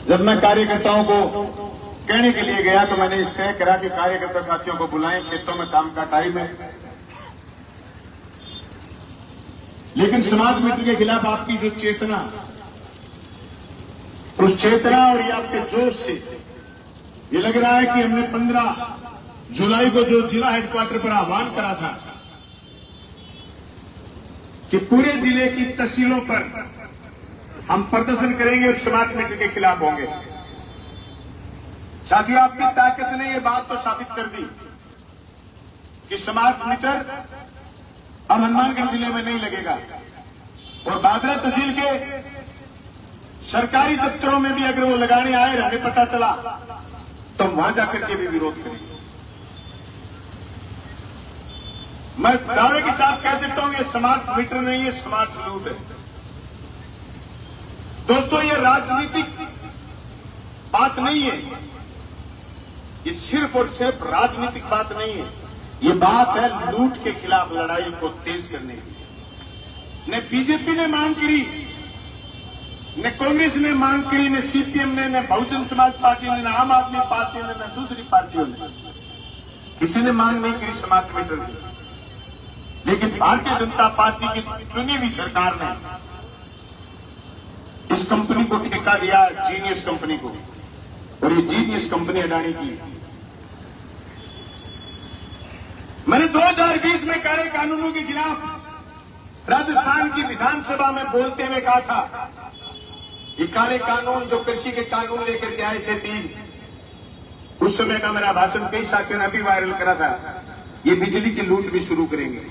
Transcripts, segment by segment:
जब मैं कार्यकर्ताओं को कहने के लिए गया तो मैंने इससे कहा कि कार्यकर्ता साथियों को बुलाएं, खेतों में काम का टाइम है। लेकिन समाज मित्र के खिलाफ आपकी जो चेतना, उस चेतना और ये आपके जोश से ये लग रहा है कि हमने 15 जुलाई को जो जिला हेडक्वार्टर पर आह्वान करा था कि पूरे जिले की तहसीलों पर हम प्रदर्शन करेंगे और समाज मित्र के खिलाफ होंगे। साथियों, आपकी ताकत ने यह बात तो साबित कर दी कि समाज मित्र अब हनुमानगढ़ जिले में नहीं लगेगा और बादरा तहसील के सरकारी दफ्तरों में भी अगर वो लगाने आए, हमें पता चला तो हम वहां जाकर के भी विरोध करेंगे। मैं दावे के साथ कह सकता हूं, ये समाज मित्र नहीं है, समाज लूट है। दोस्तों, ये राजनीतिक बात नहीं है, ये सिर्फ और सिर्फ राजनीतिक बात नहीं है, ये बात है लूट के खिलाफ लड़ाई को तेज करने की। न बीजेपी ने मांग करी, न कांग्रेस ने मांग करी, न सीपीएम ने, न बहुजन समाज पार्टी ने, न आम आदमी पार्टी ने, न दूसरी पार्टियों ने, किसी ने मांग नहीं करी समाज मित्र की। लेकिन भारतीय जनता पार्टी की चुनी हुई सरकार ने इस कंपनी को ठेका दिया, जीनियस कंपनी को, और ये जीनियस कंपनी अडानी की। मैंने 2020 में काले कानूनों के खिलाफ राजस्थान की विधानसभा में बोलते हुए कहा था, ये काले कानून जो कृषि के कानून लेकर के आए थे 3, उस समय का मेरा भाषण कई साथियों ने भी वायरल करा था, ये बिजली की लूट भी शुरू करेंगे।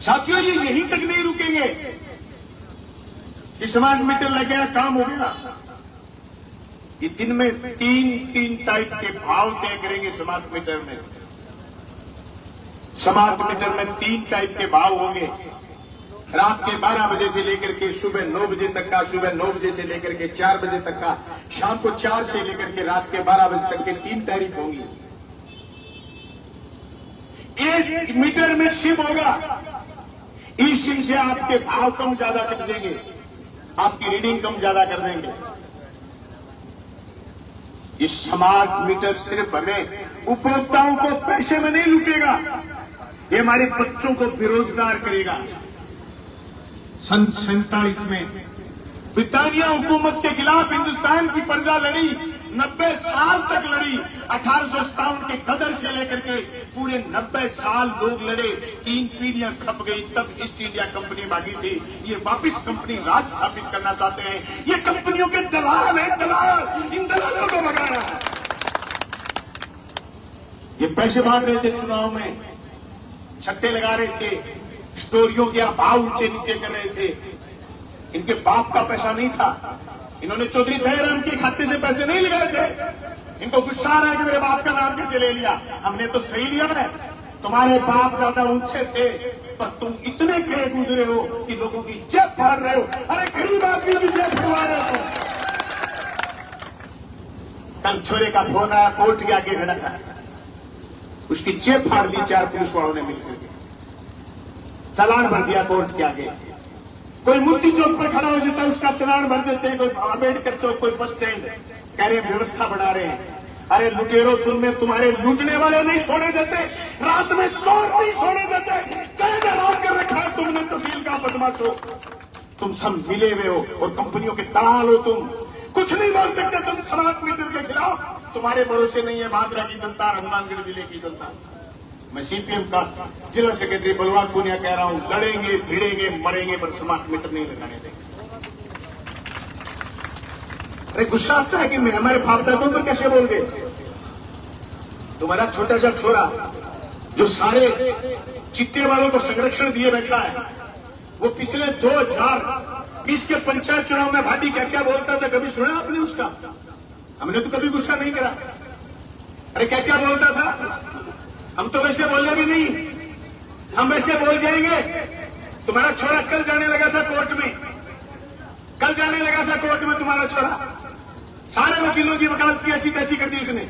साथियों, ये यहीं तक नहीं रुकेंगे कि समाज मित्र लग गया, काम हो गया। ये दिन में 3 टाइप के भाव तय करेंगे समाज मित्र में। समाज मित्र में 3 टाइप के भाव होंगे। रात के 12 बजे से लेकर के सुबह 9 बजे तक का, सुबह 9 बजे से लेकर के 4 बजे तक का, शाम को 4 से लेकर के रात के 12 बजे तक के 3 टैरिफ होंगी। 1 मीटर में सिम होगा, ई सिम से आपके भाव कम ज्यादा कर देंगे, आपकी रीडिंग कम ज्यादा कर देंगे। ये समाज मीटर सिर्फ हमें उपभोक्ताओं को पैसे में नहीं लूटेगा, ये हमारे बच्चों को बेरोजगार करेगा। सन 47 में ब्रिटानिया हुकूमत के खिलाफ हिंदुस्तान की प्रजा लड़ी, 90 साल तक लड़ी। 1857 के गदर से लेकर के पूरे 90 साल लोग लड़े, 3 पीढ़ियां खप गई, तब ईस्ट इंडिया कंपनी भागी थी। ये वापिस कंपनी राज स्थापित करना चाहते हैं। ये कंपनियों के दलाल हैं, दलाल, इन दलालों को भगाना है। ये पैसे मांग रहे थे चुनाव में, छट्टे लगा रहे थे, स्टोरियों के भाव ऊंचे नीचे कर रहे थे। इनके बाप का पैसा नहीं था, इन्होंने चौधरी दयाराम के खाते से पैसे नहीं लगाए थे। इनको गुस्सा आ रहा है कि मेरे बाप का नाम कैसे ले लिया। हमने तो सही लिया है, तुम्हारे बाप दादा ऊंचे थे, पर तुम इतने कहे गुजरे हो कि लोगों की जेब फाड़ रहे हो। अरे गरीब आदमी की जेब फाड़ रहे हो। कल छोरे का फोन आया, कोर्ट के आगे खड़ा था, उसकी जेब फाड़ दी 4 पुलिस वालों ने मिलकर के, चालान भर दिया कोर्ट के आगे। कोई मूर्ति चौक पर खड़ा हो जाता है, उसका चालान भर देते हैं। कोई अम्बेडकर चौक, कोई बस स्टैंड, कह रहे व्यवस्था बना रहे हैं। अरे लुटेरो, तुम्हें तुम्हारे लूटने वाले नहीं सोने देते, रात में चोर नहीं सोने देते, चैन लगा कर रखा है तुमने तहसील का बदमाश हो। तुम सब मिले हुए हो और कंपनियों के दलाल हो। तुम कुछ नहीं बोल सकते, तुम समाज मित्र के खिलाफ, तुम्हारे भरोसे नहीं है बांद्रा की जनता, हनुमानगढ़ जिले की जनता। मैं सीपीएम का जिला सेक्रेटरी बलवान पुनिया कह रहा हूं, लड़ेंगे, भिड़ेंगे, मरेंगे, पर समाज मित्र नहीं लगाने देंगे। अरे गुस्सा आता है कि मैं हमारे बाप दादों पर कैसे बोल गए। तुम्हारा छोटा सा छोरा जो सारे चिट्टे वालों को संरक्षण दिए बैठा है, वो पिछले 2020 के पंचायत चुनाव में भाटी क्या क्या बोलता था, कभी सुना आपने उसका? हमने तो कभी गुस्सा नहीं करा। अरे क्या क्या बोलता था? हम तो वैसे बोलने भी नहीं, हम वैसे बोल जाएंगे। तुम्हारा छोरा कल जाने लगा था कोर्ट में, कल जाने लगा था कोर्ट में तुम्हारा छोरा। सारे वकीलों की वकालत ऐसी तैसी कर दी उसने,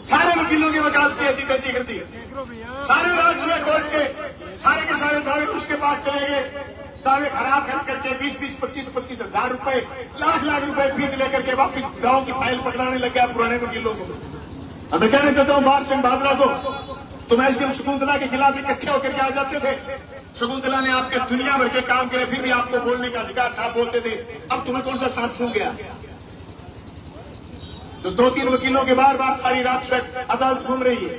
सारे वकीलों की वकालत ऐसी तैसी कर दी। सारे राज्य कोर्ट के सारे दावे उसके पास चले गए। दावे खराब करके 20-20, 25-25 10,000 रुपए, लाख रुपए फीस लेकर के वापिस गांव की फाइल पकड़ाने लग गया पुराने वकीलों को। अब मैं कहना चाहता हूं बार सिंह भादरा को, तुम एसडीएम शकुंतला के खिलाफ इकट्ठे होकर के आ जाते थे। शकुंतला ने आपके दुनिया भर के काम किए, फिर भी आपको बोलने का अधिकार था, बोलते थे। अब तुम्हें कौन सा सांप सूंघ गया? तो 2-3 वकीलों के बार बार सारी रात अदालत घूम रही है,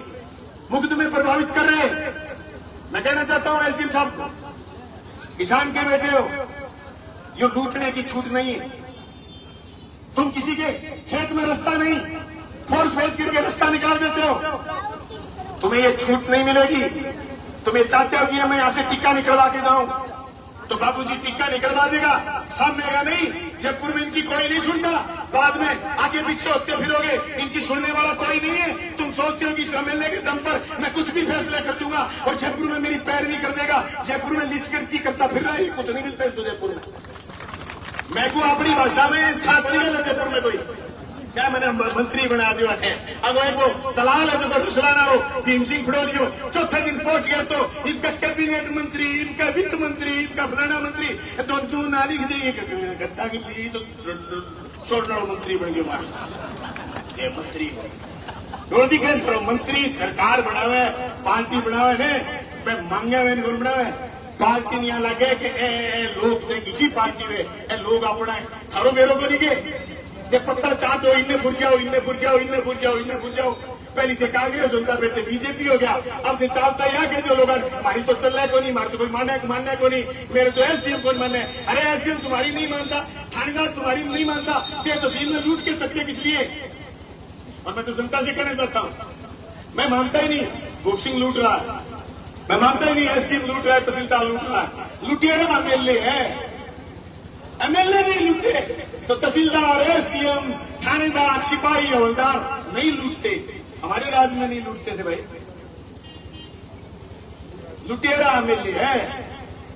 मुकदमे प्रभावित कर रहे हैं। मैं कहना चाहता हूं एसडीएम साहब, किसान के बेटे हो, ये लूटने की छूट नहीं है। तुम किसी के खेत में रास्ता नहीं, फोर्स भेज करके रास्ता निकाल देते हो, तुम्हें ये छूट नहीं मिलेगी। तुम ये चाहते हो कि मैं यहां से टिक्का निकलवा के जाऊं, तो बाबूजी टिक्का निकलवा देगा, सामने आएगा नहीं। जयपुर में इनकी कोई नहीं सुनता, बाद में आगे पीछे होते फिरोगे, इनकी सुनने वाला कोई नहीं है। तुम सोचते हो कि इस एमएलए के दम पर मैं कुछ भी फैसले कर दूंगा और जयपुर में मेरी पैरवी कर देगा। जयपुर में लिस्कर्सी करता फिर रहा है, कुछ नहीं मिलता है जयपुर में। मैं को अपनी भाषा में छाप नहीं गया जयपुर में कोई, क्या मैंने मंत्री बना दिया है। अब वो दलाल है जो रुसलाना हो, भीम सिंह फड़ोलियो, चौथे दिन पहुंच गया तो इनका कैबिनेट मंत्री, इनका वित्त मंत्री, इनका फलाना मंत्री, दो नाली गद्दा की पी तो सोलह मंत्री बन गए। ये मंत्री रोटी करो, मंत्री सरकार बनावे, पार्टी बनावे ने मांगे हुए नहीं बनावे। पार्टी नहीं लगे कि लोग किसी पार्टी में लोग अपना थारो बेरो को नहीं गए, पत्थर चाटो, इन्ने फुर जाओ, इन्ने फुर जाओ, इन्ने फुर जाओ, इन्ने फुर जाओ। पहली से कांग्रेस होता, बेटे बीजेपी हो गया। अब नहीं चालता यहाँ के जो लोग हमारी तो चल रहा को नहीं, मार तो कोई मानने को नहीं, मेरे तो एसडीएम को मानने। अरे एसडीएम तुम्हारी नहीं मानता, थानेदार तुम्हारी नहीं मानता, ये तहसील में लूट के चक्के किस लिए? और मैं तो जनता से कहना चाहता हूँ, मैं मानता ही नहीं भूप सिंह लूट रहा है, मैं मानता ही नहीं एसडीएम लूट रहा है, तहसीलदार लूट रहा है। लुटिया एमएलए है, एमएलए नहीं लूटे तो तहसीलदार, एसडीएम, थानेदार, सिपाही, हवलदार नहीं लूटते। हमारे राज्य में नहीं लूटते थे भाई। लुटेरा एमएलए है,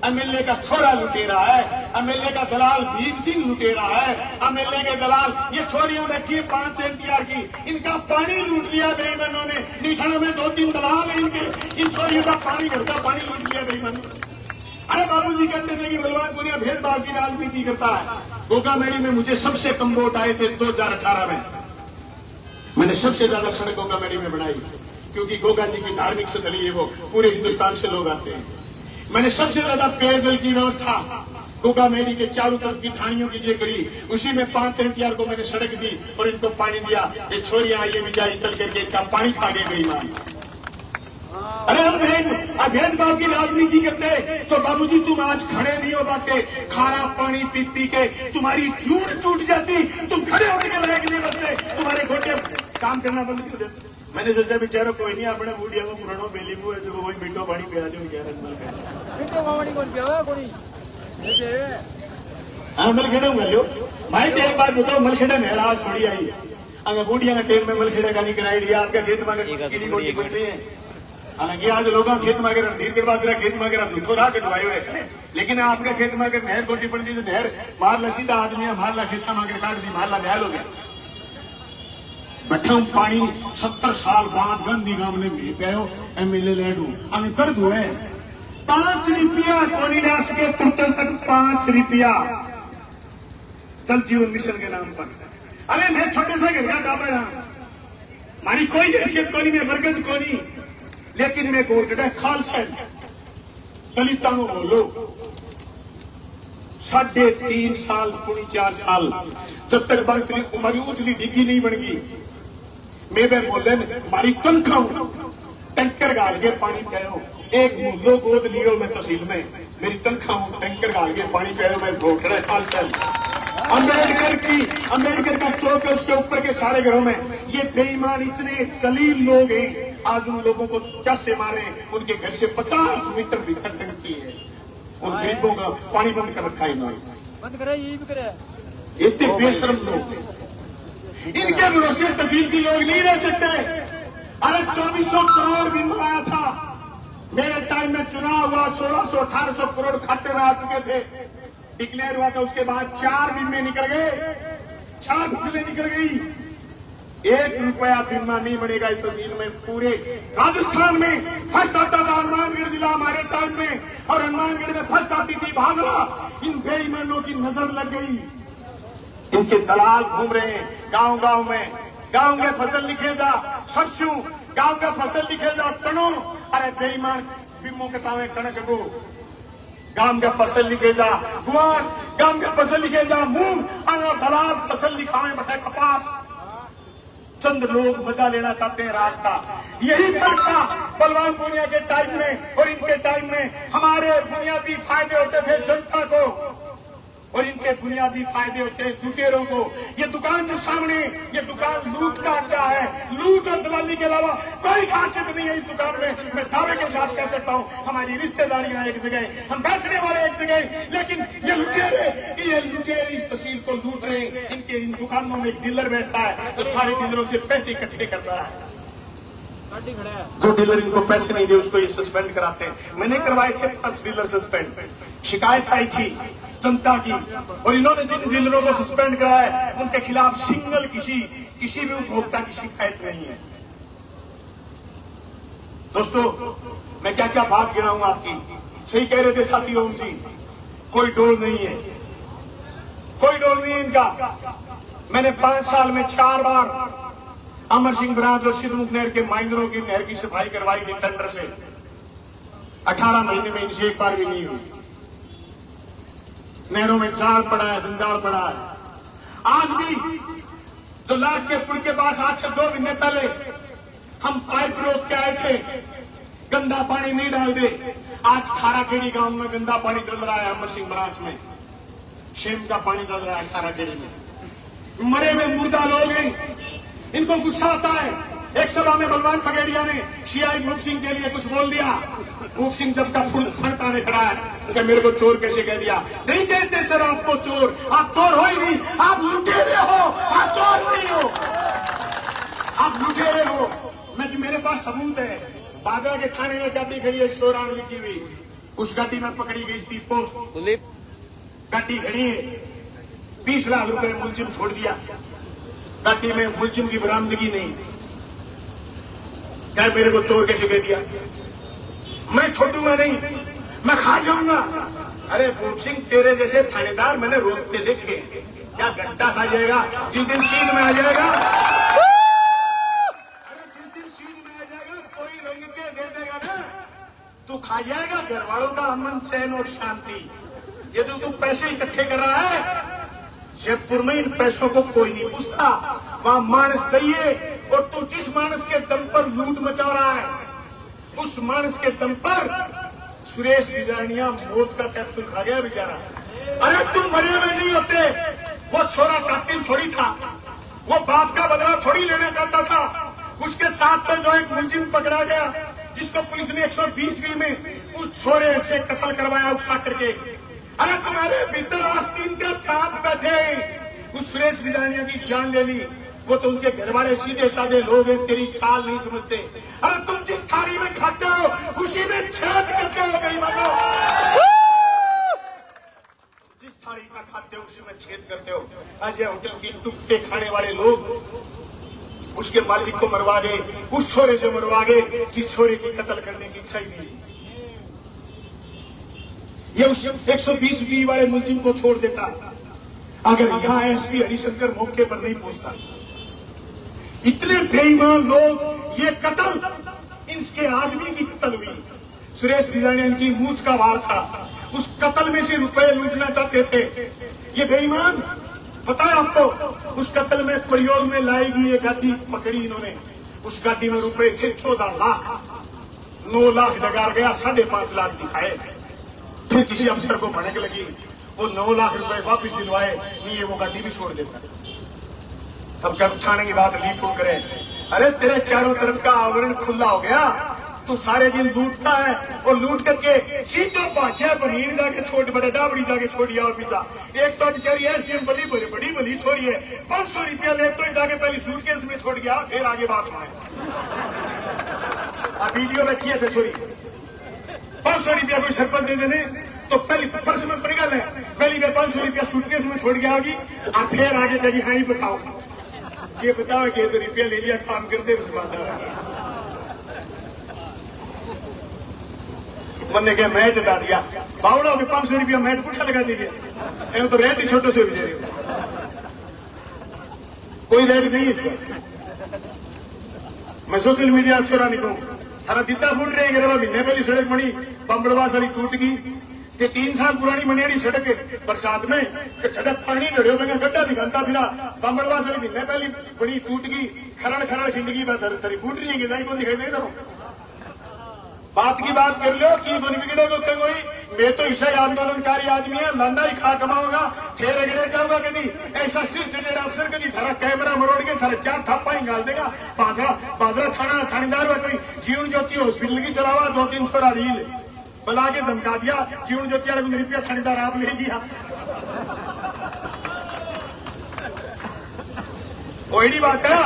एमएलए का छोरा लुटेरा है, एमएलए का दलाल भीम सिंह लुटेरा है, एमएलए के दलाल ये छोरियां बैठी है 5 एनटीआर की, इनका पानी लूट लिया बेईमानों ने। निशानों में 2-3 दलाल है इनके, इन छोरियों का पानी, घर का पानी लूट लिया बेईमानों ने। अरे बाबूजी कहते थे कि बलवान पुनिया भेदभाव की राजनीति करता है। गोगा मेरी में मुझे सबसे कम वोट आए थे 2018 में। मैंने सबसे ज्यादा सड़क गोगा मेरी में बनाई, क्योंकि गोगा जी की धार्मिक स्थली है, वो पूरे हिंदुस्तान से लोग आते हैं। मैंने सबसे ज्यादा पेयजल की व्यवस्था गोगा मेरी के चारों तरफ की ढाणियों की ये करी, उसी में 5 एनटीआर को मैंने सड़क दी और इनको पानी दिया। ये छोरियां ये भी जाई चल करके इनका पानी खा गए बेईमान। अरे हम भेदभाव की राजनीति करते तो बाबूजी तुम आज खड़े नहीं हो पाते। खारा पानी पी के तुम्हारी जूड़ टूट जाती, तुम खड़े होने के लायक नहीं बनते, तुम्हारे घोटे काम करना बंद कर देते। मैंने सोचा बेचारो कोई नहीं, अपने बूढ़िया को पुरानो बेली को है, वही मीठो पानी पिया दो। हाँ मलखेड़ा मलो भाई, एक बात बताओ, मलखेड़ा नहराज थोड़ी आई है। अगर बूढ़िया का टेम में मलखेड़ा का नहीं कराई दिया, आपका खेत में कीड़ी कोटी पड़ती है। हालांकि आज लोग खेत में अगर रणधीर के पास खेत में अगर दुखो रहा कटवाए हुए, लेकिन आपके खेत में अगर नहर कोटी पड़ती तो नहर मारला सीधा आदमी मारला खेत में काट दी, मारला नहर हो गया। बैठा पानी 70 साल बाद गांधी गांव ने भी पायो एमएलए लैडू हमें कर दो है 5 रुपया कोनी ला सके टोटल तक 5 रुपया जल जीवन मिशन के नाम पर। अरे मैं छोटे से घर का डाबा रहा, हमारी कोई हैसियत कोनी, मैं बरगद कोनी, लेकिन मैं गोरगढ़ खालसा दलिता बोलो 3.5 साल 4 साल जब तक हमारी उछली डिग्गी नहीं बन गई, मैं बोले हमारी तनख्वाह टैंकर गाल के पानी पियो, एक मुल्लो गोद लियो मैं तहसील में, मेरी तनख्वाह टैंकर गाल के पानी पियो मैं गोरगढ़ खालसा। अम्बेडकर का चौक है, उसके ऊपर के सारे घरों में ये बेईमान इतने जलील लोग हैं, आज उन लोगों को कैसे मारे। उनके घर से 50 मीटर भीतर टंकी है, उन गरीबों का पानी बंद कर रखा है इन्होंने, बंद करे, ये भी करे। इतने बेशर्म लोग, इनके भरोसे तहसील के लोग नहीं रह सकते। अरे 2400 करोड़ बीमा आया था मेरे टाइम में, चुनाव हुआ 1600-1800 करोड़ खाते में आ चुके थे, डिक्लेयर हुआ था। उसके बाद 4 बीमे निकल गए, 4 फसलें निकल गई। 1 रुपया बीमा नहीं बनेगा इस तहसील में। पूरे राजस्थान में फर्स्ट आता था हनुमानगढ़ जिला हमारे टाइम में, और हनुमानगढ़ में फर्स्ट आती थी भागरा। इन बेईमानों की नजर लग गई, इनके दलाल घूम रहे हैं गांव गांव में। गांव में फसल लिखे जा सरसों, गांव का फसल लिखे जा चनो, अरे बेईमान बीमों के तावे कणक को। गांव का फसल लिखे जा गुआर, गांव का फसल लिखे जा मूंग, और दलाल फसल लिखावे बटे कपास। चंद लोग मजा लेना चाहते हैं राज का। यही फर्क था बलवान पूनिया के टाइम में और इनके टाइम में। हमारे बुनियादी फायदे होते थे जनता को, और इनके बुनियादी फायदे होते हैं लुटेरों को। ये दुकान जो सामने, ये दुकान लूट का अड्डा है। लूट और दलाली के अलावा कोई खासियत नहीं है इस दुकान में। मैं दावे के साथ कह सकता हूँ, हमारी रिश्तेदारियां एक जगह, हम बैठने वाले एक जगह, लेकिन ये लुटेरे इस तहसील को लूट रहे हैं। इनके इन दुकानों में एक डीलर बैठता है तो सारे डीलरों से पैसे इकट्ठे करता है। जो डीलर इनको पैसे नहीं दे उसको ये सस्पेंड कराते हैं। मैंने करवाए थे 5 डीलर सस्पेंड। शिकायत आई थी जनता की, और इन्होंने जिन डीलरों को सस्पेंड कराया उनके खिलाफ सिंगल किसी भी उपभोक्ता की शिकायत नहीं है। दोस्तों, मैं क्या क्या बात गिनाऊं आपकी। सही कह रहे थे साथी ओम जी, कोई डोल नहीं है, कोई डोल नहीं है इनका। मैंने 5 साल में 4 बार अमर सिंह बराज और सिद्धमुख नहर के माइनरों की नहर की सफाई करवाई थी टेंडर से। 18 महीने में इनसे एक बार भी नहीं हुई। नहरों में जाल पड़ा है, जंजाल पड़ा है। आज भी तो लाख के पुल के पास आज से 2 महीने पहले हम पाइप रोक के आए थे, गंदा पानी नहीं डाल दे। आज खाराखेड़ी गांव में गंदा पानी डल रहा है, अमर सिंह बराज में शेम का पानी डल रहा है खाराखेड़ी में। मरे हुए मुर्दा लोग हैं, इनको गुस्सा आता है। एक सभा में बलवान पगेड़िया ने सीआई भूप सिंह के लिए कुछ बोल दिया। भूप सिंह जब का फुल फड़काने खड़ा है कि मेरे को चोर कैसे कह दिया। नहीं कहते सर आपको चोर, आप चोर हो ही नहीं, आप लुटेरे हो, आप चोर नहीं हो, आप लुटेरे हो। मेरे पास सबूत है। बागा के थाने में गाड़ी खड़ी है, शोरान लिखी हुई, उस गाड़ी में पकड़ी गई थी पोस्ट। गाड़ी खड़ी है, 20 लाख रुपए मुलजिम छोड़ दिया। गाड़ी में मुलजिम की बरामदगी नहीं। क्या मेरे को चोर कैसे कह दिया? मैं छोड़ूंगा नहीं, मैं खा जाऊंगा। अरे भूप सिंह, तेरे जैसे थानेदार मैंने रोकते देखे। क्या गड्ढा खा जाएगा जिस दिन सीध में आ जाएगा? अरे जिस दिन सीध में आ जाएगा कोई रंग के दे देगा ना, तू खा जाएगा। घर वालों का अमन चैन और शांति। ये जो तू पैसे इकट्ठे कर रहा है, जयपुर में इन पैसों को कोई नहीं पूछता। वहां मानस चाहिए, और तू जिस मानस के दम पर लूट मचा रहा है, उस मानस के दम पर सुरेश बिजानिया मौत का कैप्सूल खा गया बेचारा। अरे तुम मरे हुए नहीं होते। वो छोरा कातिल थोड़ी था, वो बाप का बदला थोड़ी लेना चाहता था। उसके साथ में जो एक मुलजिम पकड़ा गया, जिसको पुलिस ने 120 में उस छोरे से कत्ल करवाया उकसा करके। अरे तुम्हारे भीतर आस्तीन के साथ बैठे उस सुरेश बिजानिया की जान ले ली। वो तो उनके घर वाले सीधे साधे लोग हैं, तेरी चाल नहीं समझते। अरे तुम जिस थाली में खाते हो उसी में छेद करते हो बेईमानों। जिस थाली का खाते हो उसी में छेद करते हो। अजय होटल की टुकड़े खाने वाले लोग उसके मालिक को मरवा गए, उस छोरे से मरवा गए जिस छोरे की कत्ल करने की इच्छा ही थी। ये उस 120 वाले मुलजिम को छोड़ देता अगर यहां एसपी हरिशंकर मौके पर नहीं पहुंचता। इतने बेईमान लोग। ये कत्ल इसके आदमी की कत्ल हुई। सुरेश बिजानिया इनकी मूंछ का वार था, उस कत्ल में से रुपए लूटना चाहते थे ये बेईमान। पता है आपको, उस कत्ल में प्रयोग में लाई गई एक गाड़ी पकड़ी इन्होंने। उस गाड़ी में रुपए थे 14 लाख। 9 लाख डगार गया, 5.5 लाख दिखाए। फिर किसी अफसर को भड़क लगी, वो 9 लाख रुपए वापस दिलवाए नहीं, ये वो गाड़ी भी छोड़ देता। अब जब थाने की बात लीक हो करे, अरे तेरे चारों तरफ का आवरण खुला हो गया, तू सारे दिन लूटता है और लूट करके सीधो पाछिया बनीर जाके छोड़, बड़े डाबड़ी जाके छोड़िया। और पीछा एक तो बेचारी एसडीएम बड़ी भली छोड़ी है, 500 रुपया ले तो जाके पहले सूटकेस में छोड़ गया। फिर आगे बात सुने, अब वीडियो में किए थे छोरी 500 रुपया कोई सरपंच दे देने तो पहले पर्स में पड़ गया, पहली बार 500 रुपया सूटकेस में छोड़ गया होगी, और फिर आगे कभी हाँ ही बताओ। ये बताओ कि तो रुपया ले लिया काम करते उस बात मैंने क्या मैच हटा दिया बावड़ा के 500 रुपया मैच पुठा लगा दीजिए तो रेट ही छोटे से बेचारे कोई रेट नहीं इसका। मैं सोशल मीडिया छोरा नहीं कहूं थारा दिद्दा फूट रहे हैं महीने पहली सड़क बनी बम्बड़वास वाली टूट गई 3 साल पुरानी मनेरी सड़क बरसात में छटक पानी लड़ो मैं गड्ढा दिखाता फिरा बम्बड़वास वाली महीने पहली बड़ी टूट गई खरड़ खरड़ खिंडगी तरी फूट रही है गिजाई को दिखाई दे करो बात की बात कर लो की बन बिगड़े को कोई मैं तो ईसाई आंदोलनकारी आदमी है लाना ही खा कमाऊंगा फिर अगड़े जाऊंगा कभी ऐसा सिर चढ़ेगा अफसर कभी थारा कैमरा मरोड़ के थारा क्या थापा ही गाल देगा बादरा थाना थानेदार कोई जीवन ज्योति हॉस्पिटल की चलावा 2-3 छोरा रील बुला के धमका दिया जीवन ज्योति वाले को रुपया थानेदार आप ले गया कोई बात है।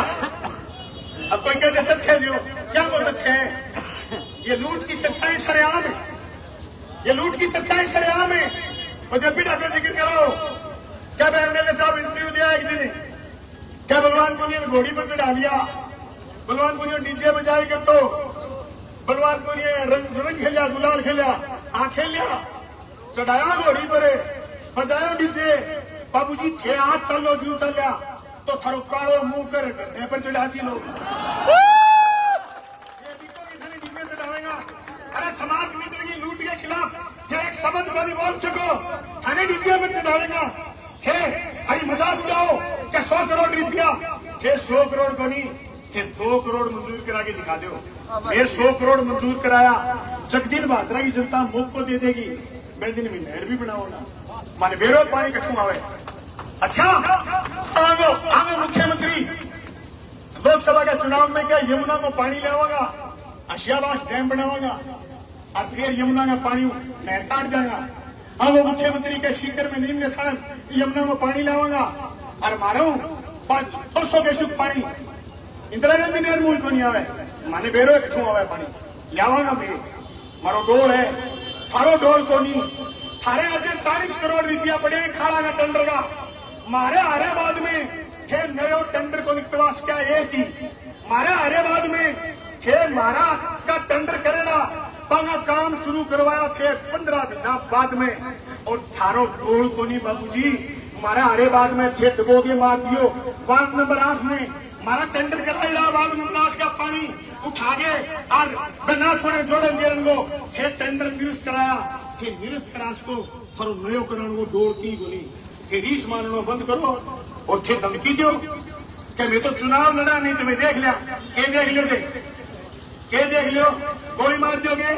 अब कोई कहते तथ्य जो क्या वो तथ्य है ये लूट की चर्चाएं सरेआम है ये लूट की चर्चाएं सरेआम है और जब भी डॉक्टर जिक्र कराओ क्या एमएलए साहब इंटरव्यू दिया एक दिन क्या बलवान पुनिया ने घोड़ी पर चढ़ा लिया बलवान पुनिया डीजे बजाए कर तो बलवान पुनिया रंग खेलिया गुलाल खेलिया खेल लिया चढ़ाया घोड़ी पर बजाया डीजे बाबूजी थे हाथ चलो जू चलिया तो थारो काड़ो मुंह कर गद्दे पर चढ़ासी लोग अरे समाज मित्र की लूट के खिलाफ एक शब्द को नहीं बोल सको थाने डीजे पर चढ़ाएगा हे अरे मजाक उड़ाओ क्या 100 करोड़ रुपया हे 100 करोड़ को नहीं कि 2 करोड़ मंजूर करा के दिखा दो ये 100 करोड़ मंजूर कराया जगदीन बहादुर की जनता मुख को दे देगी मैं दिन में नहर भी बनाओ ना माने बेरो पानी कठू आवे। अच्छा आगे मुख्यमंत्री लोकसभा के चुनाव में क्या यमुना को पानी लावागा आशियाबाद डैम बनावागा और फिर यमुना का पानी नहर काट जाएगा अब वो मुख्यमंत्री के शिखर में नीम खान यमुना में पानी लावागा और मारो 200 बेसुख पानी इंदिरा गांधी नहर मुझ को नहीं आवे माने बेरो इकट्ठू आवे पानी लावागा भी मारो डोल है थारो डोल को नहीं थारे आज 40 करोड़ रुपया पड़े खाड़ा का टेंडर का मारे आर्याबाद में थे नयो टेंडर को निकलवास क्या एक ही मारे आर्याबाद में थे मारा का टेंडर करेगा पांगा काम शुरू करवाया थे 15 दिन बाद में और थारो डोल को नहीं बाबूजी मारा आर्याबाद में थे डबोगे मार दियो वार्ड नंबर 8 में मारा टेंडर कराई रहा वार्ड नंबर 8 का पानी उठा के और बना थोड़े जोड़े गेरंगो थे टेंडर निरस्त कराया थे निरस्त करा को थारो नयो करण को डोल की गोली थे रीस मानना बंद करो और थे धमकी दो क्या मैं तो चुनाव लड़ा नहीं तुम्हें देख लिया के देख लियो के देख लियो गोली मार दोगे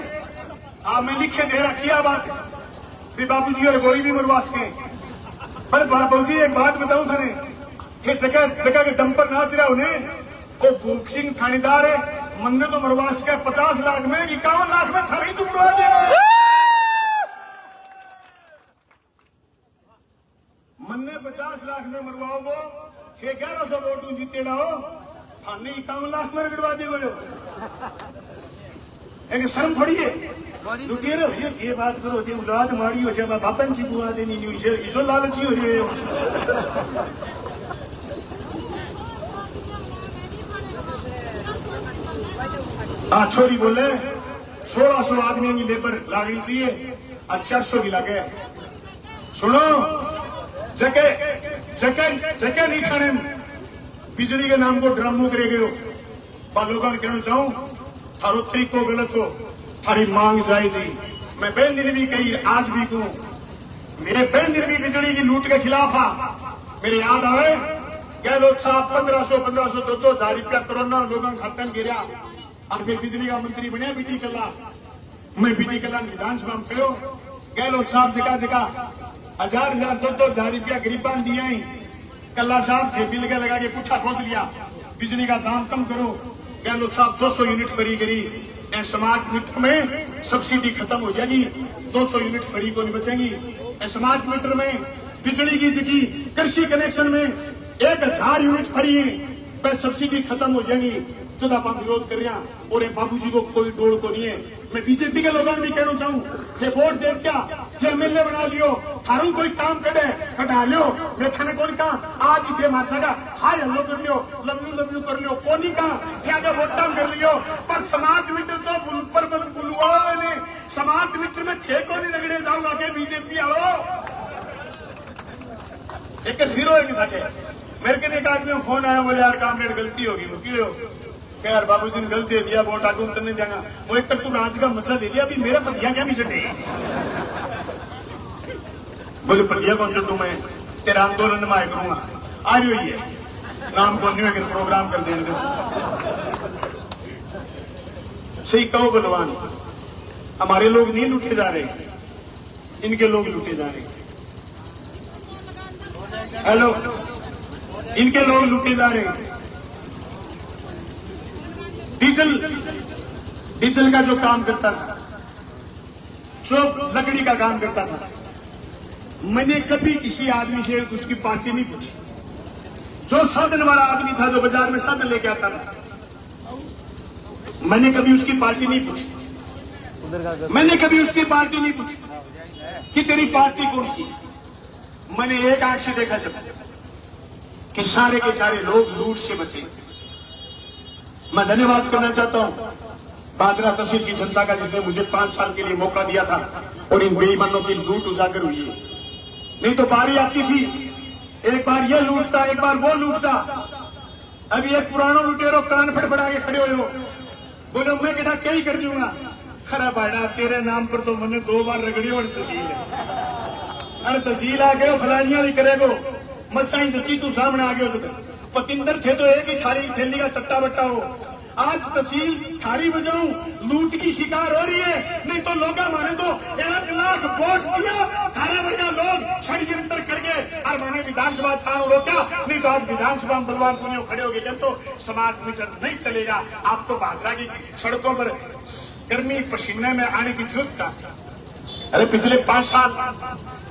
मैं लिखे दे रखी बात भी बाबूजी और गोली भी मरवा सके पर बाबूजी एक बात बताऊं थाने ये जगह जगह के दम पर नाच रहा उन्हें वो भूख सिंह थानेदार है मंदिर तो मरवा सके 50 लाख में 51 लाख में थाने तो मरवा देगा मन्ने 50 लाख में मरवाओ वो 1100 वोट जीते लाओ थाने 51 लाख में गिरवा देगा एक शर्म थोड़ी है लुटेरे ये बात करो जे औलाद माड़ी हो जाए बापन सी बुआ देनी नहीं इसो लालची हो जाए छोरी बोले 1600 आदमी की लेबर लागनी चाहिए और 400 की लागे सुनो जगह जगह जगह नहीं खाने बिजली के नाम को ड्रामो करे गए लोगों को कहना चाहूं थारो तरीको गलत हो थारी मांग जायजी मैं बहन दिन भी कही आज भी कहूं मेरे बहन दिन भी बिजली की लूट के खिलाफ आ मेरे याद आए गहलोत साहब 1500 2,000 रुपया कोरोना लोगों के खाते में गिरा और फिर बिजली का मंत्री बने बीटी कला मैं बीटी कला विधानसभा में कहो गहलोत साहब जगह जगह 1000 2,000 रुपया गरीबान दिया ही कला साहब थे बिल के लगा के पुठा खोस लिया बिजली का दाम कम करो गहलोत साहब 200 यूनिट फ्री करी स्मार्ट मीटर में सब्सिडी खत्म हो जाएगी 200 यूनिट फ्री को नहीं बचेगी स्मार्ट मीटर में बिजली की जगह कृषि कनेक्शन में 1000 यूनिट फ्री है सब्सिडी खत्म हो जाएगी जब आप विरोध कर रहे हैं और बाबूजी को कोई डोल को नहीं है मैं बीजेपी के लोगों भी कहना चाहूँ कि वोट दे क्या कि एमएलए बना लियो, थारू कोई काम करे कटा लियो, मैं थाने कौन कहा आज ही थे मार सका हाय हेलो कर लियो, लव यू कर लियो, कौन कहा क्या क्या वोट कर लियो, पर समाज मित्र तो पर बुलवा मैंने समाज मित्र में थे को नहीं रगड़े जाऊंगा के बीजेपी आओ एक जीरो है कि मेरे के एक आदमी को फोन आया, बोले यार कामरेड गलती होगी क्यों यार बाबूजी ने गलती दिया वोट आगू करने देगा वो एक तू राज का मतलब दे दिया अभी मेरा पटिया क्या भी छटे बोले पटिया कौन चलू मैं तेरा आंदोलन में आए करूंगा आ रही हुई है नाम को नहीं अगर प्रोग्राम कर देने दो सही कहो बलवान हमारे लोग नहीं लूटे जा रहे, इनके लोग लूटे जा रहे। हेलो इनके लोग लूटे जा रहे। डीजल का जो काम करता था, जो लकड़ी का काम करता था, मैंने कभी किसी आदमी से उसकी पार्टी नहीं पूछी। जो साधन वाला आदमी था जो बाजार में साधन लेके आता था, मैंने कभी उसकी पार्टी नहीं पूछी। मैंने कभी उसकी पार्टी नहीं पूछी कि तेरी पार्टी कौन सी। मैंने एक आंख से देखा सब कि सारे के सारे लोग लूट से बचे। मैं धन्यवाद करना चाहता हूं बागरा तहसील की जनता का जिसने मुझे 5 साल के लिए मौका दिया था और इन बेईमानों की लूट उजागर हुई है। नहीं तो बारी आती थी, एक बार ये लूटता एक बार वो लूटता। अभी एक पुराना लुटेरो कान फड़फड़ा के खड़े हो बोलो मैं कहना क्या ही कर लूंगा। खरा बाड़ा तेरे नाम पर तो मैंने 2 बार रगड़ी और तहसील है। अरे तहसील आ गए फलानिया भी करेगो मसाई सच्ची तू सामने आ गयो पतिंदर थे तो एक ही थाली थैली का चट्टा बट्टा हो। आज तहसील थारी बजाऊं लूट की शिकार हो रही है। नहीं तो लोग माने तो 1 लाख वोट दिया थारा वर्गा लोग षड्यंत्र करके और माने विधानसभा था रोका। नहीं तो आज विधानसभा में बलवान पुनियो खड़े हो गए तो समाज मीटर नहीं चलेगा। आप तो भादरा की सड़कों पर गर्मी पसीने में आने की जरूरत था। अरे पिछले 5 साल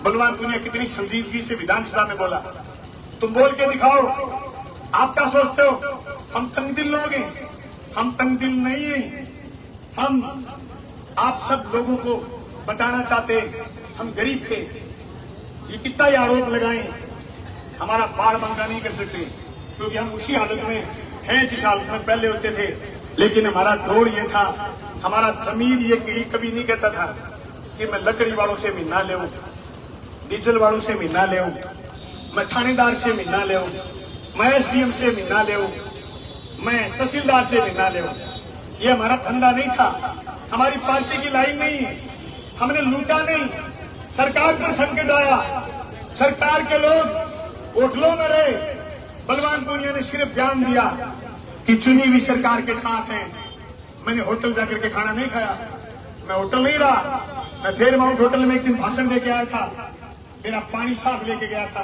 बलवान पुनिया कितनी संजीदगी से विधानसभा में बोला। तुम बोल के दिखाओ। आप क्या सोचते हो हम तंगदिल लोग हैं? हम तंगदिल नहीं है। हम आप सब लोगों को बताना चाहते हम गरीब थे। ये कितना ही आरोप लगाएं हमारा बाढ़ मंगा नहीं कर सकते क्योंकि हम उसी हालत में हैं जिस हालत में पहले होते थे। लेकिन हमारा दौड़ ये था, हमारा जमीर ये कभी नहीं कहता था कि मैं लकड़ी वालों से महीना ले, डीजल वालों से महीना ले, मैं थानेदार से महीना ले, मैं एसडीएम से महीना ले, मैं तहसीलदार से महीना ले। ये हमारा धंधा नहीं था, हमारी पार्टी की लाइन नहीं है। हमने लूटा नहीं। सरकार पर संकट आया, सरकार के लोग होटलों में रहे। बलवान पुनिया ने सिर्फ बयान दिया कि चुनी हुई सरकार के साथ है। मैंने होटल जाकर के खाना नहीं खाया, मैं होटल नहीं रहा। मैं फेयर माउंट होटल में एक दिन भाषण देके आया था, मेरा पानी साफ लेके गया था।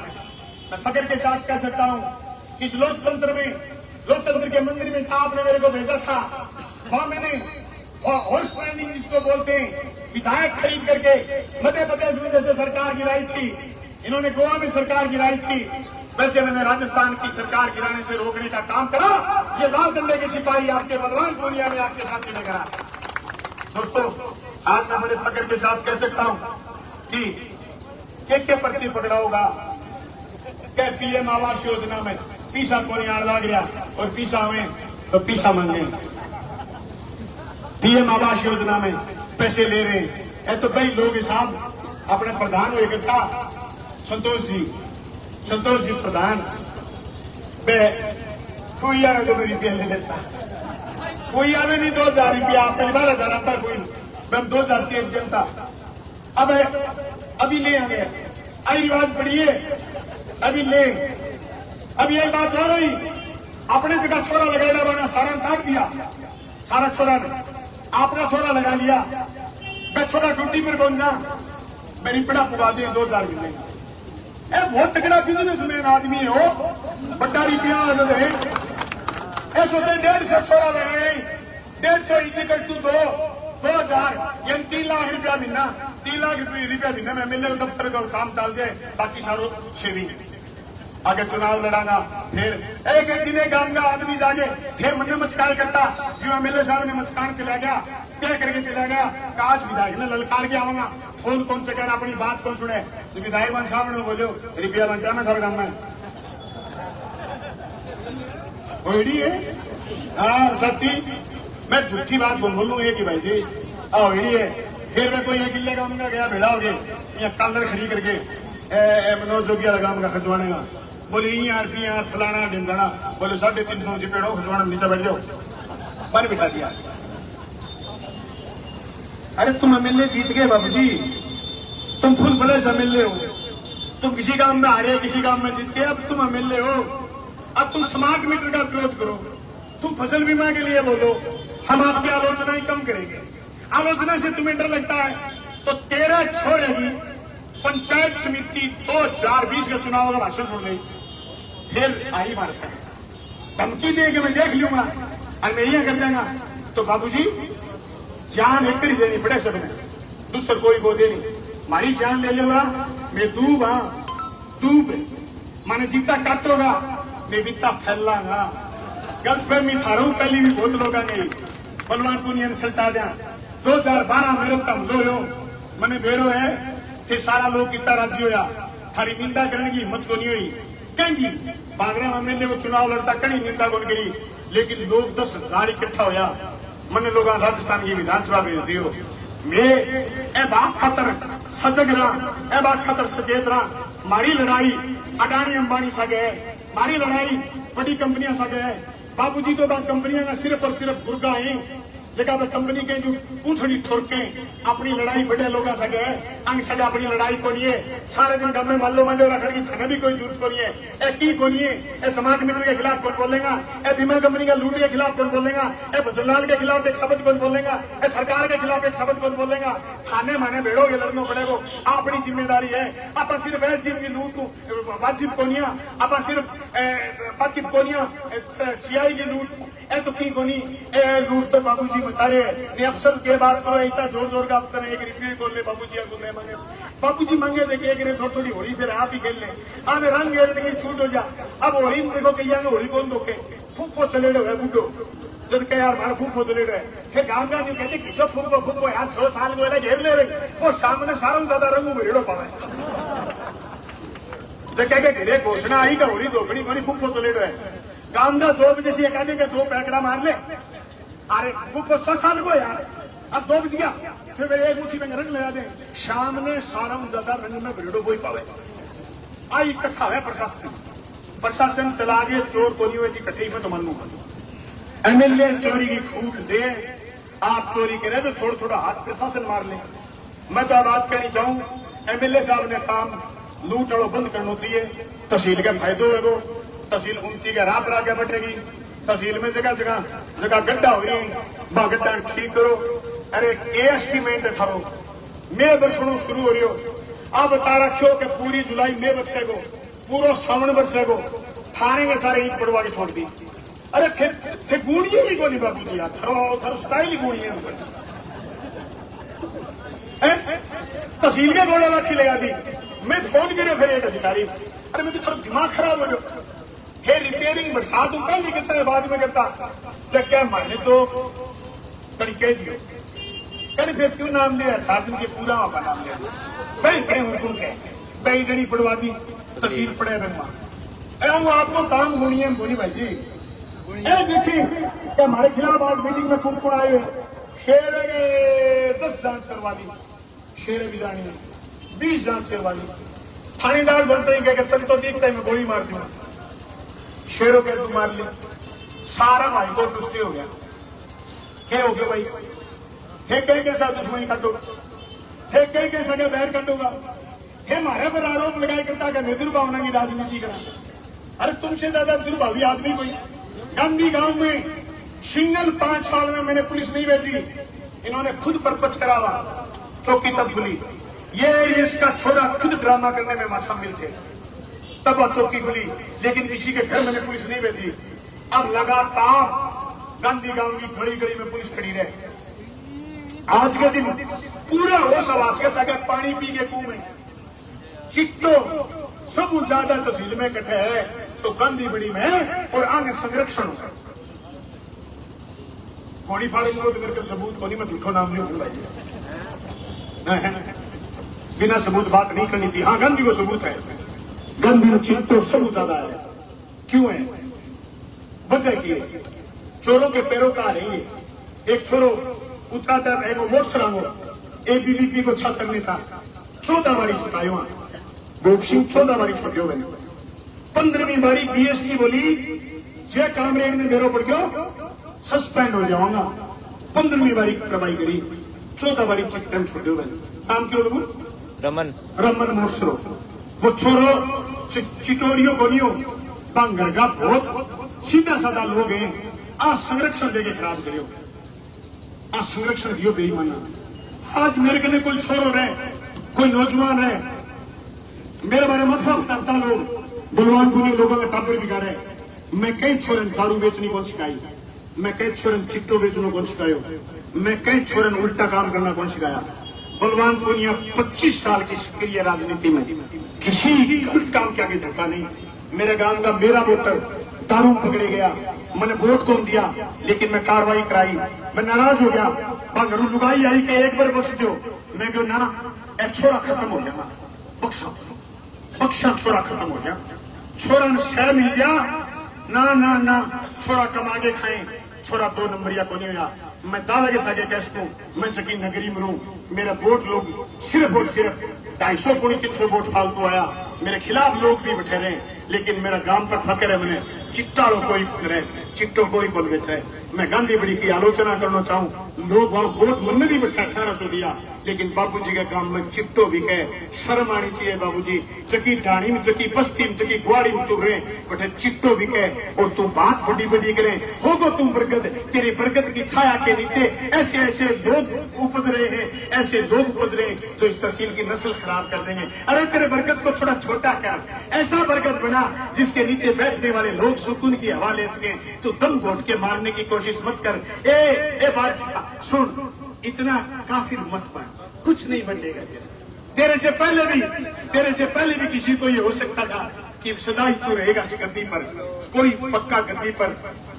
मैं फकर के साथ कह सकता हूं इस लोकतंत्र में, लोकतंत्र के मंदिर में था, आपने मेरे को भेजा था। वहां मैंने हॉर्स ट्रेनिंग जिसको बोलते हैं, विधायक खरीद करके मध्य प्रदेश में जैसे सरकार गिराई थी, इन्होंने गोवा में सरकार गिराई थी, वैसे मैंने राजस्थान की सरकार गिराने से रोकने का काम करा। ये लाल झंडे के सिपाही आपके बलवान पुनिया में आपके साथ में करा। दोस्तों आज मैं बड़े फकर के साथ कह सकता हूं कि के पर्ची पकड़ा होगा क्या पीएम आवास योजना में पीसा को नहीं लग गया और पीसा में तो पीसा मांगे। पीएम आवास योजना में पैसे ले रहे हैं तो कई लोग साहब अपने प्रधान हुए था संतोष जी प्रधान कोई आवे तो रुपया ले लेता, कोई आवे नहीं 2000 रुपया, 12,000 आता कोई, मैं 2000 से एक जनता। अब अभी ले आए आई रिवाज पढ़िए, अभी ले। अब यही बात हो रही अपने जगह छोरा लगाया बना सारा काट दिया, सारा छोरा ने आपका छोरा लगा लिया। मैं छोरा ड्यूटी पर पहुंचा, मेरी पड़ा पुगा दिए 2000 रुपये। बहुत तगड़ा बिजनेसमैन आदमी है वो, बड़ा रुपया है। सोचे 150 छोरा लगाए, 150 टिकट तू 2000 यानी 3 लाख रुपया महीना, 3 लाख रुपया महीना में मिले दफ्तर का काम चल जाए, बाकी सारो शेविंग। आगे चुनाव लड़ाना, फिर एक दिन गांव का आदमी जाके फिर मन मचकाल करता जो एमएलए साहब ने मचकान चला गया। क्या करके चला गया, आज विधायक ने ललकार के आऊंगा, फोन कौन से कहना, अपनी बात कौन सुने, तो विधायक मान सामने बोलो रुपया बनता मैं थारे काम में ओडी है। हाँ सच्ची, मैं झूठी बात बोलूँ ये कि भाई जी ओडी है। फिर मैं कोई एक किले का उनका गया भेड़ा हो गया या कलर खड़ी करके मनोज जोगिया लगा उनका खजवाने का, बोले यार फलाना ढिमकाना, बोले 350 पेड़ों खजवाना, नीचे बैठ जाओ, मन बिठा दिया। अरे तुम एमएलए जीत गए बाबू जी, तुम फुल प्लेस एमएलए हो, तुम किसी काम में हारे किसी काम में जीत गए, अब तुम एमएलए हो, अब तुम स्मार्ट मीटर का विरोध करो, तुम फसल बीमा के लिए बोलो, हम आपकी आलोचनाएं कम करेंगे। आलोचना से तुम्हें डर लगता है तो 13 छोड़ेगी पंचायत समिति 2020 के चुनाव का भाषण सुन गई, फिर आई हमारे साथ धमकी दे कि मैं देख लूंगा और मैं ये कर देगा, तो बाबूजी जान एक ही देनी पड़े सबने, दूसर कोई को देनी, हमारी जान ले लेगा मैं दूब, हाँ दूब माने जीता काटोगा मैं बीता फैलांगा, गलतफहमी थारू पहली भी बहुत लोग गई बलवान को नहीं सल्टा दिया। 2012 मेरे तम लो मैंने बेरो है, फिर सारा लोग कितना राज्य होया, थारी निंदा करने की हिम्मत को नहीं हुई, कहीं बागरा एमएलए को चुनाव लड़ता कहीं निंदा कौन करी, लेकिन लोग 10,000 इकट्ठा होया, मैंने लोग राजस्थान की विधानसभा भेज दियो, मैं ए बात खातर सजग रहा, ए बात खातर सचेत रहा, मारी लड़ाई अडानी अंबानी सा गए, मारी लड़ाई बड़ी कंपनियां सा गए, बाबूजी तो बात कंपनियां का सिर्फ और सिर्फ गुर्गा है, जगह पे कंपनी के जो पूछड़ी ठोरके अपनी लड़ाई बड़े लोगों से गए, अंग सजा अपनी लड़ाई को नहीं है, सारे दिन गमे मालो रखने की थाने भी कोई जरूरत को नहीं है, ए की को नहीं है, ए समाज मीटर के खिलाफ कौन बोलेगा, ए बीमा कंपनी का लूट के खिलाफ कौन बोलेगा, ए भजनलाल के खिलाफ एक शब्द कौन बोलेगा, ए सरकार के खिलाफ एक शब्द कौन बोलेगा, थाने माने भेड़ोगे लड़ना पड़ेगा, अपनी जिम्मेदारी है, आप सिर्फ एस डी की लूट को वाजिब को नहीं, आप सिर्फ पाकिब को नहीं, सीआई की लूट ए तो की को नहीं, ए लूट तो बाबूजी मचारे अफसर के बात करो, इतना जोर जोर का अफसर एक रिपेयर बोल ले बाबूजी गुने मांगे, बाबूजी मांगे देखे एक थोड़ी थोड़ी होली फिर आप ही खेल ले, आने रंग गेल देंगे छूट हो जा, अब होली देखो कही होली कौन धोखे फूफो चले रहे बूढ़ो जब कह यार मारा फूफो चले रहे, फिर गाँव का नहीं कहते किसो फूफो यार 100 साल को घेर ले रहे, वो सामने सारा ज्यादा रंगू में रेड़ो पावे, तो कह के घोषणा आई का होली धोखड़ी कोनी फूफो चले रहे, गाँव का 2 बजे से कहते 2 पैकड़ा मार ले, अरे वो 100 साल को यार, अब 2 बज गया, फिर मेरे एक मुट्ठी में रंग लगा दे, शाम ने सारा ज्यादा रंग में भिड़ो बोई पावे, आई इकट्ठा है प्रशासन चला गए, चोर को नहीं हुए इकट्ठी में तो मनू एमएलए चोरी की खूट दे, आप चोरी करे तो थोड़ा थोड़ा हाथ प्रशासन मार ले। मैं तो बात कहनी चाहूँ, एमएलए साहब ने काम लूट और बंद करना चाहिए, तहसील के फायदे होगा, तहसील उन्नति के राह पर आगे बढ़ेगी, तहसील में जगह जगह गड्ढा हो रही वह गड्ढा ठीक करो, अरे के एस्टीमेट थारो मैं बरसों शुरू हो रही हो, अब बता रखियो कि पूरी जुलाई में बरसे को पूरा सावन बरसे को थाने के सारे ईट पड़वा के छोड़ दी, अरे फिर गुड़िए भी को नहीं बाबू जी यार थरो स्टाइल गुड़ी है, तहसील के गोला लाठी लगा दी, मैं फोन करे फिर एक अधिकारी, अरे मैं तो थोड़ा दिमाग खराब हो गया, फिर रिपेयरिंग बरसात में पहले करता है बाद में करता, जब क्या माने तो कड़ी कह दियो, कहीं फिर क्यों नाम लिया, साधन के पूरा का नाम लिया, भाई भाई गणी पड़वा दी, तहसील पड़े रंगा, आपको काम होनी है बोली भाई जी, देखिए क्या हमारे खिलाफ आज मीटिंग में कौन आए हुए, शेर 10 जांच करवा दी, शेर भी जानी 20 जांच करवा दी, थानेदार बनते ही क्या तब तो देखता है मैं गोली मार दूंगा, शेरों के तू मार ली, सारा हाईकोर्ट दुष्टी हो गया, क्या हो गया भाई, हे कई के साथ दुश्मनी काटोगा, हे कई के सगे बैर काटोगा, हे हमारे पर आरोप लगाया करता कि मैं दुर्भावना की राजनीति करा, अरे तुमसे ज्यादा दुर्भावी आदमी कोई, गांधी गांव में सिंगल 5 साल में मैंने पुलिस नहीं भेजी, इन्होंने खुद परपच करावा, चौकी तब खुली, ये इसका छोरा खुद ड्रामा करने में शामिल थे, तब वह चौकी खुली, लेकिन किसी के घर मैंने पुलिस नहीं भेजी, अब लगातार गांधी गांव की गली गली में पुलिस खड़ी रहे, आज के दिन पूरा होश आवाज के सगा पानी पी के कुएं में चिट्टो सब ज्यादा तहसील में इकट्ठे है तो गांधी बड़ी में और आगे संरक्षण घोड़ी फाड़ेंगे तो मेरे को सबूत को नहीं, मैं झूठो नाम नहीं भूल बिना सबूत बात नहीं करनी थी। हाँ, गांधी को सबूत है, गांधी में चित्तो सबूत आदा है। क्यों है? वजह की है, चोरों के पैरों का रही है। एक छोरो उतराता है वो वोट सरांगो एबीवीपी को छात्र नेता 14 बारी छुटायो, भूप सिंह 14 बारी छुट्टियो बने, 15वीं बारी बीएसटी बोली जे कामरेड ने मेरो पड़ गयो सस्पेंड हो जाऊंगा। 15वीं बारी कार्रवाई करी, 14 बारी चिट्टन छुट्टियो बने। नाम क्यों लोगों? रमन मोर्सरो। वो छोरो चिटोरियो बोलियो बांगर का बहुत सीधा साधा लोग हैं। आज संरक्षण देके खराब करियो, आज संरक्षण दियो बेईमानी। आज मेरे कने कोई छोरो रहे, कोई नौजवान है, मेरे बारे में मत करता लोग बलवान गुनी लोगों का टापर बिगाड़े। मैं कई छोरन दारू बेचनी कौन सिखाई, मैं कई छोरन चिट्टो बेचने कौन सिखायो, मैं कई छोरन उल्टा काम करना कौन सिखाया। बलवान पुनिया 25 साल की सक्रिय राजनीति में किसी गलत काम के आगे धक्का नहीं। मेरे गांव का मेरा वोटर दारू पकड़े गया, मैंने वोट कौन दिया, लेकिन मैं कार्रवाई कराई। मैं नाराज हो गया, घरू लुगाई आई कि एक बार बख्श दो। मैं क्यों ना छोरा खत्म हो गया, बख्शा छोरा खत्म हो गया। छोरा ने सह मिल गया ना ना ना, छोरा कमा के खाए, छोरा 2 नंबरिया को नहीं हुआ। मैं दादा के सागे कैसे मैं चकी नगरी में रहूं, मेरा वोट लोग सिर्फ और सिर्फ 250 पौनी 300 वोट फालतू आया। मेरे खिलाफ लोग भी बैठे रहे, लेकिन मेरा गांव पर फकर है। मैंने चिट्टा कोई करे, चिट्टो कोई बोल बेचा। मैं गांधी बड़ी की आलोचना करना चाहूं, लोग वहां वोट मन भी बैठा 1800 दिया, लेकिन बाबूजी के काम में चिट्टो भी कहे शर्म आनी चाहिए। बाबूजी चकी ढाणी में, चकी बस्ती में, चकी गुआड़ी में तुर रहे बटे चिट्टो भी कहे, और तू बात बड़ी बड़ी करे होगो तू बरगद। तेरी बरगद की छाया के नीचे ऐसे ऐसे लोग उपज रहे हैं, ऐसे लोग उपज रहे हैं जो इस तहसील की नस्ल खराब कर देंगे। अरे तेरे बरगद को थोड़ा छोटा कर, ऐसा बरगद बना जिसके नीचे बैठने वाले लोग सुकून की हवा ले सके। तू दम घोट के मारने की कोशिश मत कर। ए बादशाह सुन, इतना काफिर मत बन, कुछ नहीं बनेगा। तेरे से पहले भी किसी को ये हो सकता था कि सदा ही तू रहेगा इस गद्दी पर, कोई पक्का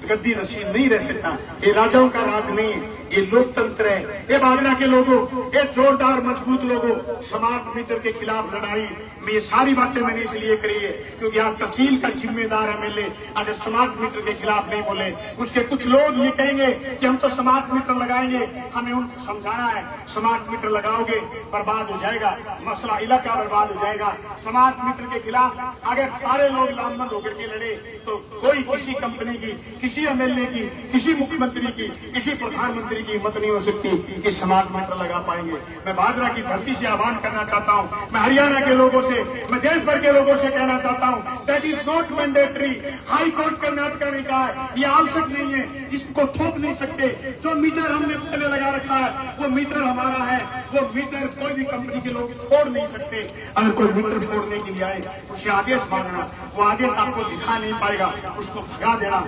गद्दी नसीब नहीं रह सकता। ये राजाओं का राज नहीं है, ये लोकतंत्र है। ये भागना के लोगों, ये जोरदार मजबूत लोगों, स्मार्ट मीटर के खिलाफ लड़ाई में ये सारी बातें मैंने इसलिए करी है क्योंकि आज तहसील का जिम्मेदार एमएलए अगर स्मार्ट मीटर के खिलाफ नहीं बोले, उसके कुछ लोग ये कहेंगे कि हम तो स्मार्ट मीटर लगाएंगे। हमें उनको समझाना है स्मार्ट मीटर लगाओगे बर्बाद हो जाएगा, मसला इलाका बर्बाद हो जाएगा। स्मार्ट मीटर के खिलाफ अगर सारे लोग लामबंद होकर के लड़े तो कोई किसी कंपनी की, किसी एमएलए की, किसी मुख्यमंत्री की, किसी प्रधानमंत्री की हिम्मत नहीं हो सकती कि स्मार्ट मीटर लगा पाएंगे। मैं भादरा की धरती से आह्वान करना चाहता हूं, मैं हरियाणा के लोगों से, मैं देश भर के लोगों से कहना चाहता हूं, that is not mandatory. High court Karnataka ने कहा है ये आवश्यक नहीं है, इसको थोप नहीं सकते। जो मीटर हमने पहले लगा रखा है वो मीटर हमारा है, वो मीटर कोई भी कंपनी के लोग फोड़ नहीं सकते। अगर कोई मीटर फोड़ने के लिए आए उसे आदेश मांगना, वो आदेश आपको दिखा नहीं पाएगा, उसको भगा देना।